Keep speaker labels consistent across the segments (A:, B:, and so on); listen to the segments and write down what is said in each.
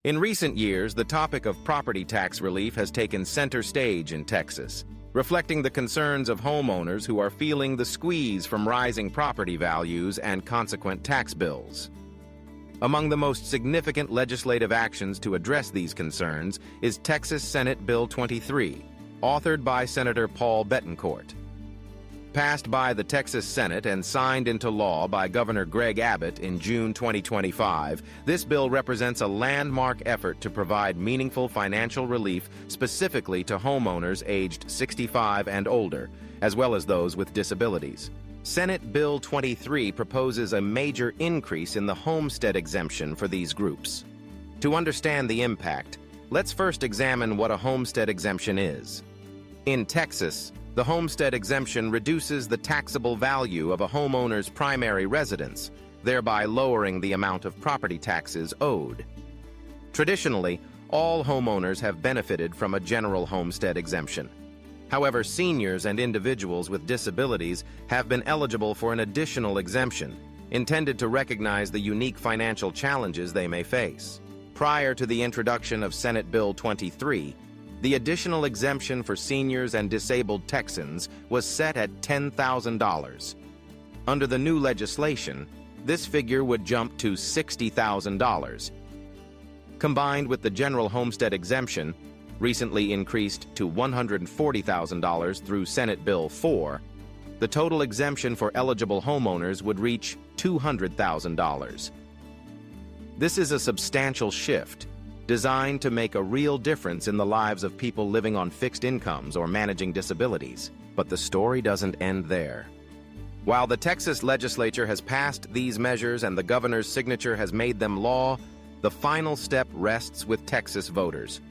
A: In recent years, the topic of property tax relief has taken center stage in Texas, reflecting the concerns of homeowners who are feeling the squeeze from rising property values and consequent tax bills. Among the most significant legislative actions to address these concerns is Texas Senate Bill 23, authored by Senator Paul Bettencourt. Passed by the Texas Senate and signed into law by Governor Greg Abbott in June 2025, this bill represents a landmark effort to provide meaningful financial relief specifically to homeowners aged 65 and older, as well as those with disabilities. Senate Bill 23 proposes a major increase in the Homestead Exemption for these groups. To understand the impact, let's first examine what a Homestead Exemption is. In Texas, the Homestead Exemption reduces the taxable value of a homeowner's primary residence, thereby lowering the amount of property taxes owed. Traditionally, all homeowners have benefited from a general homestead exemption. However, seniors and individuals with disabilities have been eligible for an additional exemption, intended to recognize the unique financial challenges they may face. Prior to the introduction of Senate Bill 23, the additional exemption for seniors and disabled Texans was set at $10,000. Under the new legislation, this figure would jump to $60,000. Combined with the general homestead exemption, recently increased to $140,000 through Senate Bill 4, the total exemption for eligible homeowners would reach $200,000. This is a substantial shift, designed to make a real difference in the lives of people living on fixed incomes or managing disabilities. But the story doesn't end there. While the Texas legislature has passed these measures and the governor's signature has made them law, the final step rests with Texas voters.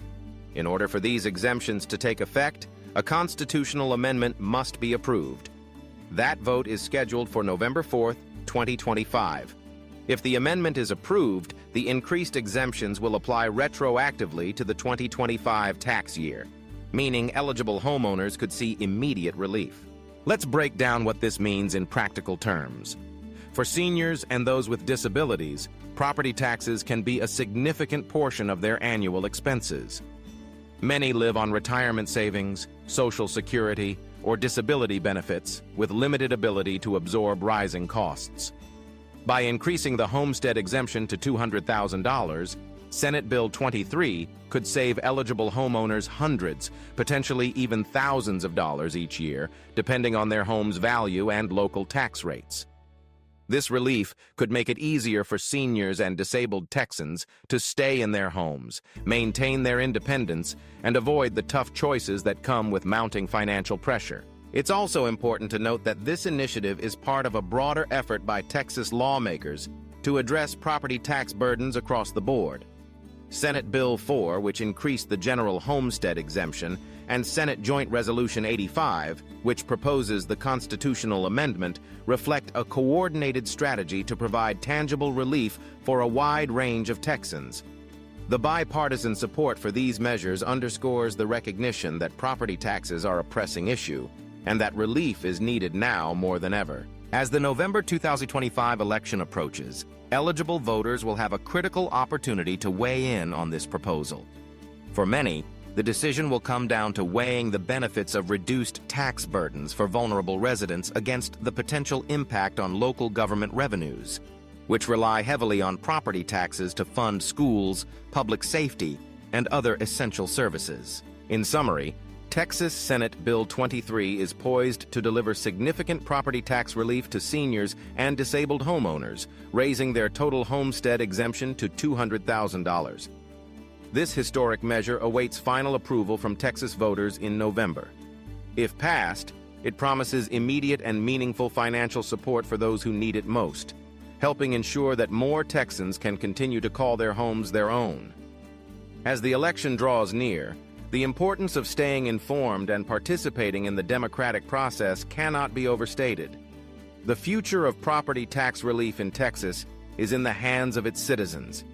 A: In order for these exemptions to take effect, a constitutional amendment must be approved. That vote is scheduled for November 4th, 2025. If the amendment is approved, the increased exemptions will apply retroactively to the 2025 tax year, meaning eligible homeowners could see immediate relief. Let's break down what this means in practical terms. For seniors and those with disabilities, property taxes can be a significant portion of their annual expenses. Many live on retirement savings, Social Security, or disability benefits with limited ability to absorb rising costs. By increasing the homestead exemption to $200,000, Senate Bill 23 could save eligible homeowners hundreds, potentially even thousands of dollars each year, depending on their home's value and local tax rates. This relief could make it easier for seniors and disabled Texans to stay in their homes, maintain their independence, and avoid the tough choices that come with mounting financial pressure. It's also important to note that this initiative is part of a broader effort by Texas lawmakers to address property tax burdens across the board. Senate Bill 4, which increased the general homestead exemption, and Senate Joint Resolution 85, which proposes the constitutional amendment, reflect a coordinated strategy to provide tangible relief for a wide range of Texans. The bipartisan support for these measures underscores the recognition that property taxes are a pressing issue, and that relief is needed now more than ever. As the November 2025 election approaches, eligible voters will have a critical opportunity to weigh in on this proposal. For many, the decision will come down to weighing the benefits of reduced tax burdens for vulnerable residents against the potential impact on local government revenues, which rely heavily on property taxes to fund schools, public safety, and other essential services. In summary, Texas Senate Bill 23 is poised to deliver significant property tax relief to seniors and disabled homeowners, raising their total homestead exemption to $200,000. This historic measure awaits final approval from Texas voters in November. If passed, it promises immediate and meaningful financial support for those who need it most, helping ensure that more Texans can continue to call their homes their own. As the election draws near, the importance of staying informed and participating in the democratic process cannot be overstated. The future of property tax relief in Texas is in the hands of its citizens,